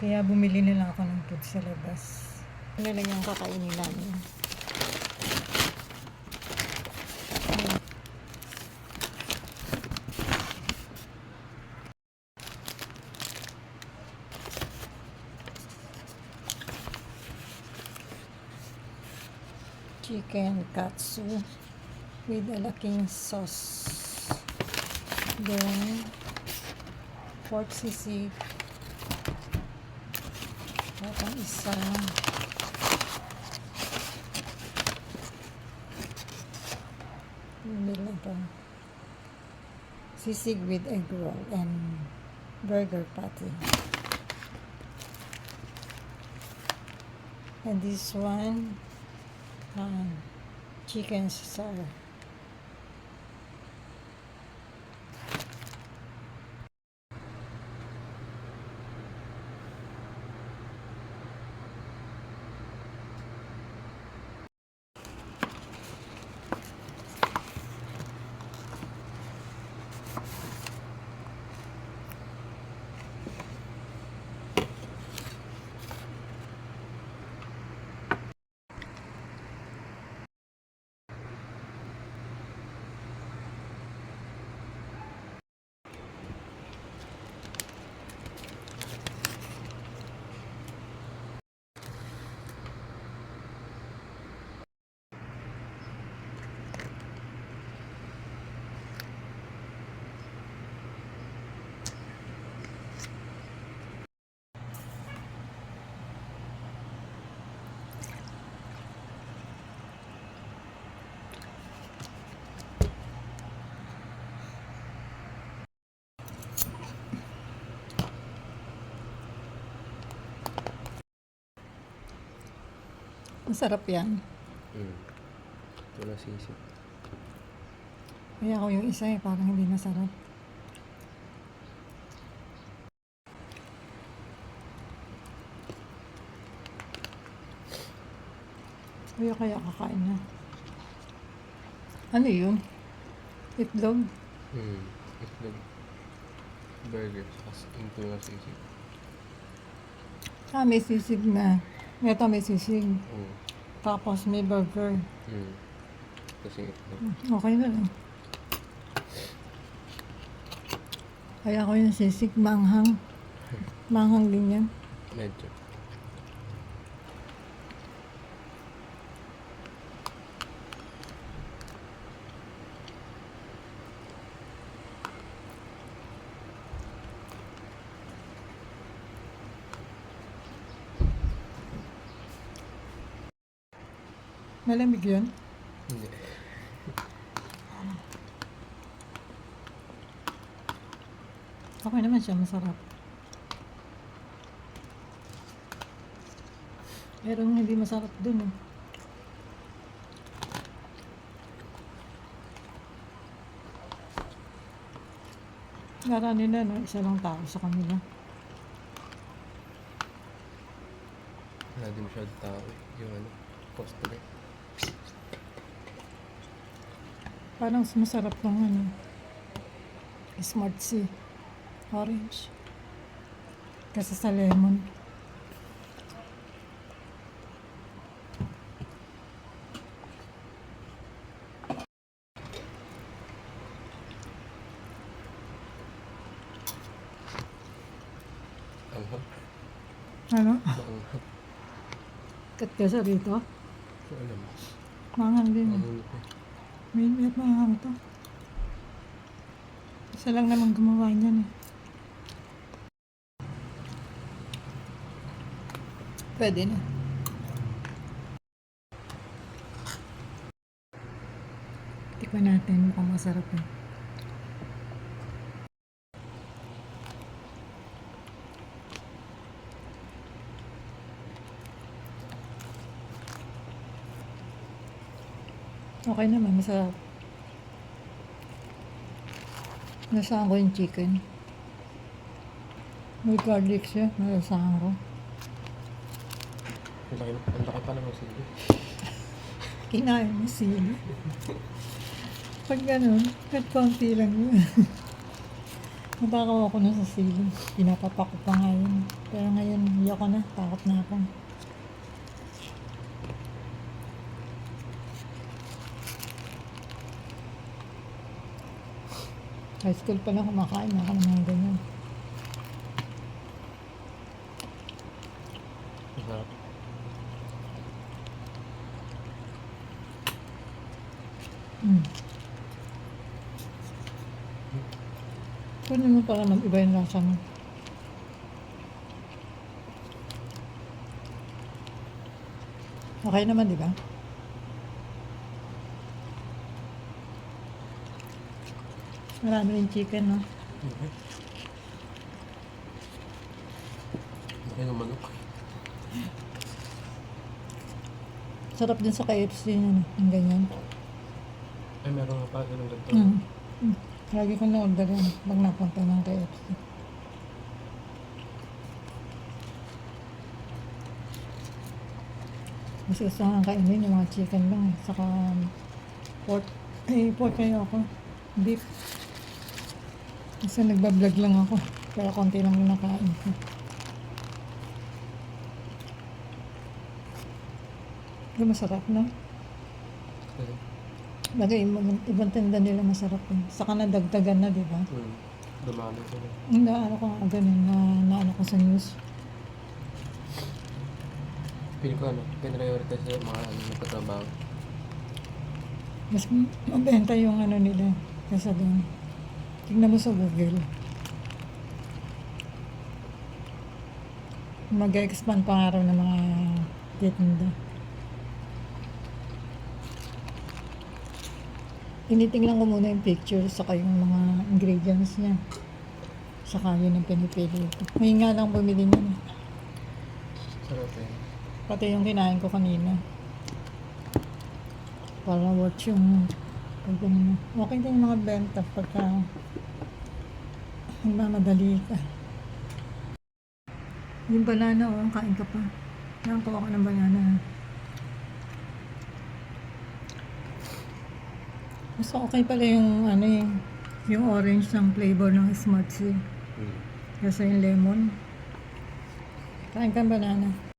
Kaya bumili na lang ako ng food sa labas. Ano lang yung kakainin namin. Chicken katsu with a laking sauce. Then, pork sisig. At ang isa, nilaga. Sisig with egg roll and burger patty. And this one, chicken sar. Masarap yan. Ito na sisig. Kaya ako yung isa parang hindi masarap. Kaya kakain na. Ano yun? Itlog? Itlog. Burger. Ito na sisig. May sisig na. Ito may sisig. Mm. Tapos may burger. Kasi itlog. Okay na lang. Kaya ko yung sisig manghang. Manghang din yan. Medyo. Malamig yun? Hindi. Okay naman siya, masarap. Pero hindi masarap dun. Gara nila, no? Isa lang tao sa kanila. Wala din masyado tao eh. Yung customer. Parang masarap ng Smart Sea orange kasi sa lemon. Anghang. Ano? Maanghang. Kat ka sa rito? Ito alam. Manghang din. Mahulog eh. May manghang to. Isa lang naman gumawa niyan eh. Pwede na. Tikman natin, mukhang masarap eh. Okay naman, masarap. Nasahan ko yung chicken. May garlic siya, nasahan ko. Ang laki pa naman sili. Kinain mo sili. Pag ganun, kahit konti lang yun. Natakaw ako na sa sili. Pinapapak ko pa nga yun. Pero ngayon, hindi ako na. Takot na ako. High school pa lang kumakain ako ng mga ganyan. Masarap. Mm. Pwede mo pala mag-iba yung lasa mo. Okay naman, di ba? Marami rin chicken, no? Okay. Laki ng manok. Sarap din sa KFC yun, yung ganyan. Ay, meron nga pa ng ganito. Mm. Mm. Lagi ko na-order yan pag napunta ng KFC. Mas gusto nga kainin yung mga chicken lang, saka pork. Pork kayo ako. Beef. Kasi nagbablog lang ako. Kaya konti lang yung nakain ko. Di masarap, no? Okay. Lagay, ibang tinda nila masarap eh. Saka nadagdagan na, di ba? Dumami sila. Naano ko nga ganun, naano ko sa news. Pili ko pinrioritize sa mga nagtatrabaho. Mas mabenta yung ano nila kaysa doon. Tignan mo sa Google. Mag-expand pa nga raw ng mga titinda. Tinitingnan ko muna yung picture saka yung mga ingredients niya. Saka yun ang pinipili ko. Ngayon nga lang bumili niya. Sarap eh. Pati yung kinain ko kanina. Para watch yung pagpili mo. Okay din yung mga benta pagka nagmamadali ka. Yung banana, oh, kain ka pa. Nakakuha ko ng banana. Mas okay pala yung ano yung orange ng flavor ng Smart Sea. Kasi yung lemon. Kain ka ng banana.